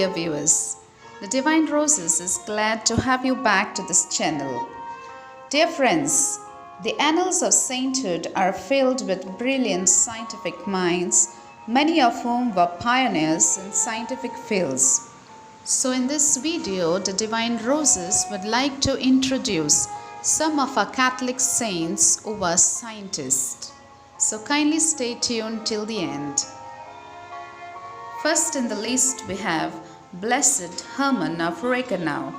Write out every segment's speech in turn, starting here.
dear viewers. The Divine Roses is glad to have you back to this channel. Dear friends, the annals of sainthood are filled with brilliant scientific minds, many of whom were pioneers in scientific fields. So in this video, the Divine Roses would like to introduce some of our Catholic saints who were scientists. So kindly stay tuned till the end. First in the list we have Blessed Hermann of Reichenau.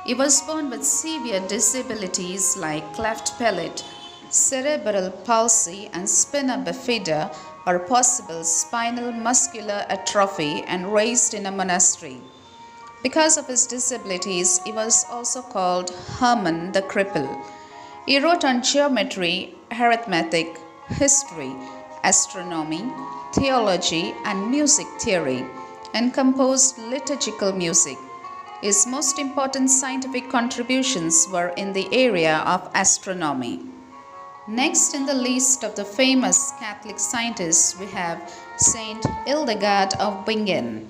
He was born with severe disabilities like cleft palate, cerebral palsy and spina bifida or possible spinal muscular atrophy, and raised in a monastery. Because of his disabilities, he was also called Hermann the Cripple. He wrote on geometry, arithmetic, history, astronomy, theology, and music theory, and composed liturgical music. His most important scientific contributions were in the area of astronomy. Next in the list of the famous Catholic scientists, we have Saint Hildegard of Bingen.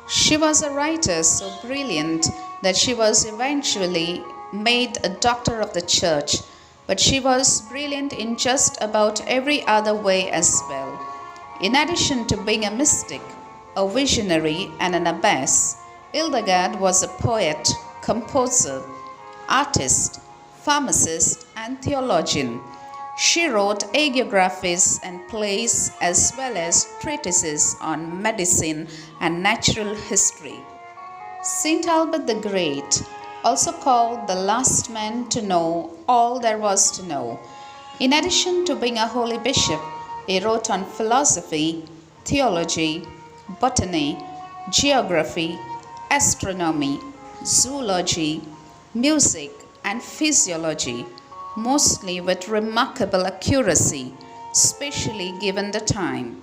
She was a writer so brilliant that she was eventually made a doctor of the church, but she was brilliant in just about every other way as well. In addition to being a mystic, a visionary, and an abbess, Hildegard was a poet, composer, artist, pharmacist, and theologian. She wrote hagiographies and plays as well as treatises on medicine and natural history. Saint Albert the Great, also called the last man to know all there was to know. In addition to being a holy bishop, he wrote on philosophy, theology, botany, geography, astronomy, zoology, music, and physiology, mostly with remarkable accuracy, especially given the time.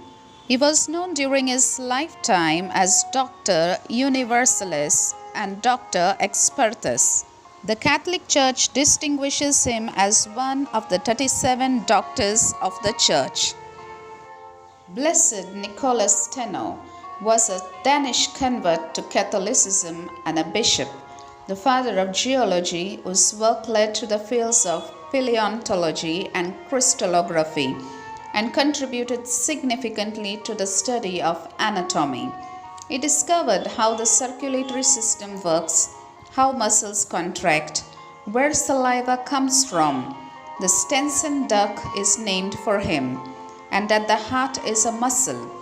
He was known during his lifetime as Doctor Universalis and Doctor Expertus. The Catholic Church distinguishes him as one of the 37 doctors of the Church. Blessed Nicholas Steno was a Danish convert to Catholicism and a bishop, the father of geology, whose work led to the fields of paleontology and crystallography, and contributed significantly to the study of anatomy. He discovered how the circulatory system works, how muscles contract, where saliva comes from. The Stenson duck is named for him, and that the heart is a muscle.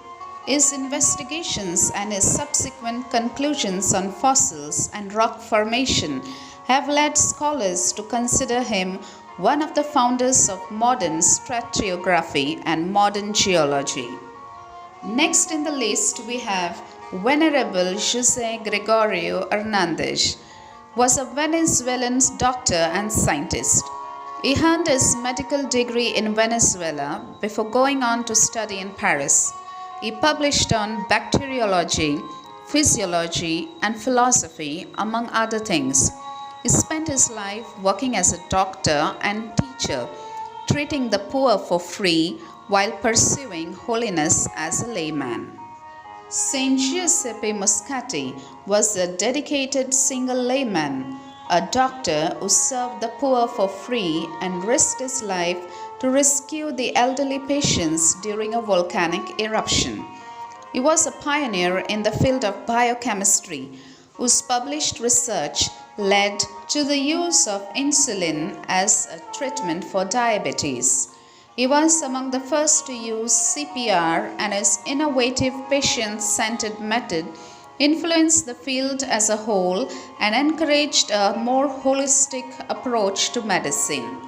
His investigations and his subsequent conclusions on fossils and rock formation have led scholars to consider him one of the founders of modern stratigraphy and modern geology. Next in the list we have Venerable José Gregorio Hernández, was a Venezuelan doctor and scientist. He earned his medical degree in Venezuela before going on to study in Paris. He published on bacteriology, physiology, and philosophy, among other things. He spent his life working as a doctor and teacher, treating the poor for free while pursuing holiness as a layman. Saint Giuseppe Moscati was a dedicated single layman, a doctor who served the poor for free and risked his life to rescue the elderly patients during a volcanic eruption. He was a pioneer in the field of biochemistry, whose published research led to the use of insulin as a treatment for diabetes. He was among the first to use CPR, and his innovative patient-centered method influenced the field as a whole and encouraged a more holistic approach to medicine.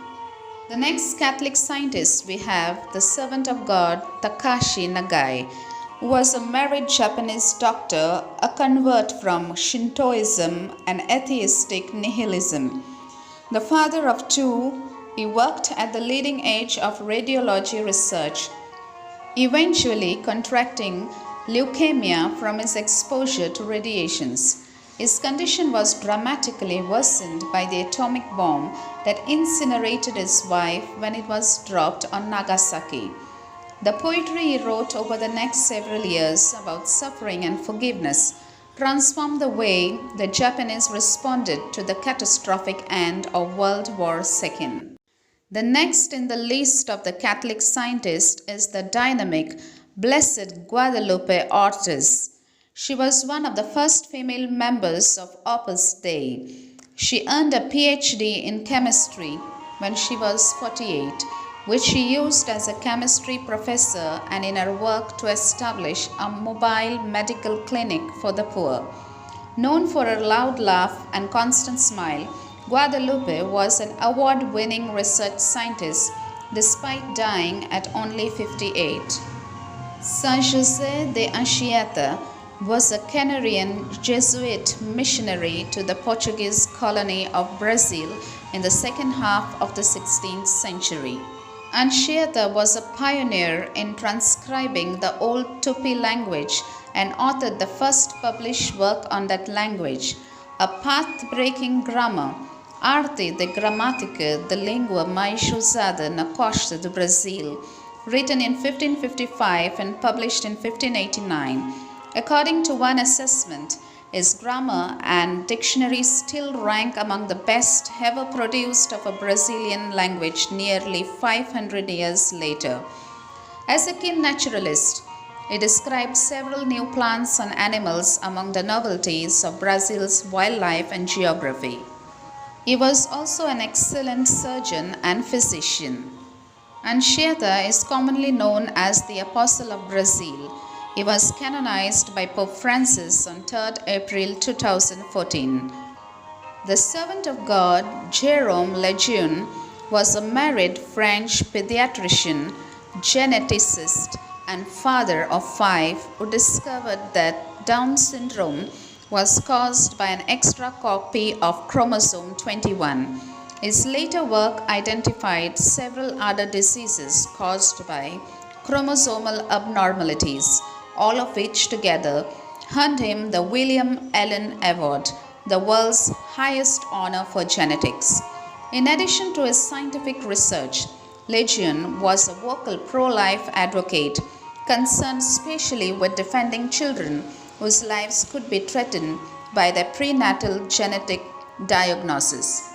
The next Catholic scientist we have the servant of God Takashi Nagai, who was a married Japanese doctor, a convert from Shintoism and atheistic nihilism. The father of two, he worked at the leading edge of radiology research, eventually contracting leukemia from his exposure to radiations. His condition was dramatically worsened by the atomic bomb that incinerated his wife when it was dropped on Nagasaki. The poetry he wrote over the next several years about suffering and forgiveness transformed the way the Japanese responded to the catastrophic end of World War II. The next in the list of the Catholic scientists is the dynamic Blessed Guadalupe Ortiz. She was one of the first female members of Opus Dei. She earned a PhD in chemistry when she was 48, which she used as a chemistry professor and in her work to establish a mobile medical clinic for the poor. Known for her loud laugh and constant smile, Guadalupe was an award-winning research scientist despite dying at only 58. San Jose de Anchieta was a Canarian Jesuit missionary to the Portuguese colony of Brazil in the second half of the 16th century. Anchieta was a pioneer in transcribing the old Tupi language and authored the first published work on that language, a path-breaking grammar, Arte de Gramática de Língua Mais Usada na Costa do Brasil, written in 1555 and published in 1589. According to one assessment, his grammar and dictionary still rank among the best ever produced of a Brazilian language nearly 500 years later. As a keen naturalist, he described several new plants and animals among the novelties of Brazil's wildlife and geography. He was also an excellent surgeon and physician. Anchieta is commonly known as the Apostle of Brazil. He was canonized by Pope Francis on 3rd April 2014. The servant of God, Jérôme Lejeune, was a married French pediatrician, geneticist, and father of 5 who discovered that Down syndrome was caused by an extra copy of chromosome 21. His later work identified several other diseases caused by chromosomal abnormalities, all of which together earned him the William Allen Award, the world's highest honor for genetics. In addition to his scientific research, Lejeune was a vocal pro-life advocate concerned specially with defending children whose lives could be threatened by their prenatal genetic diagnosis.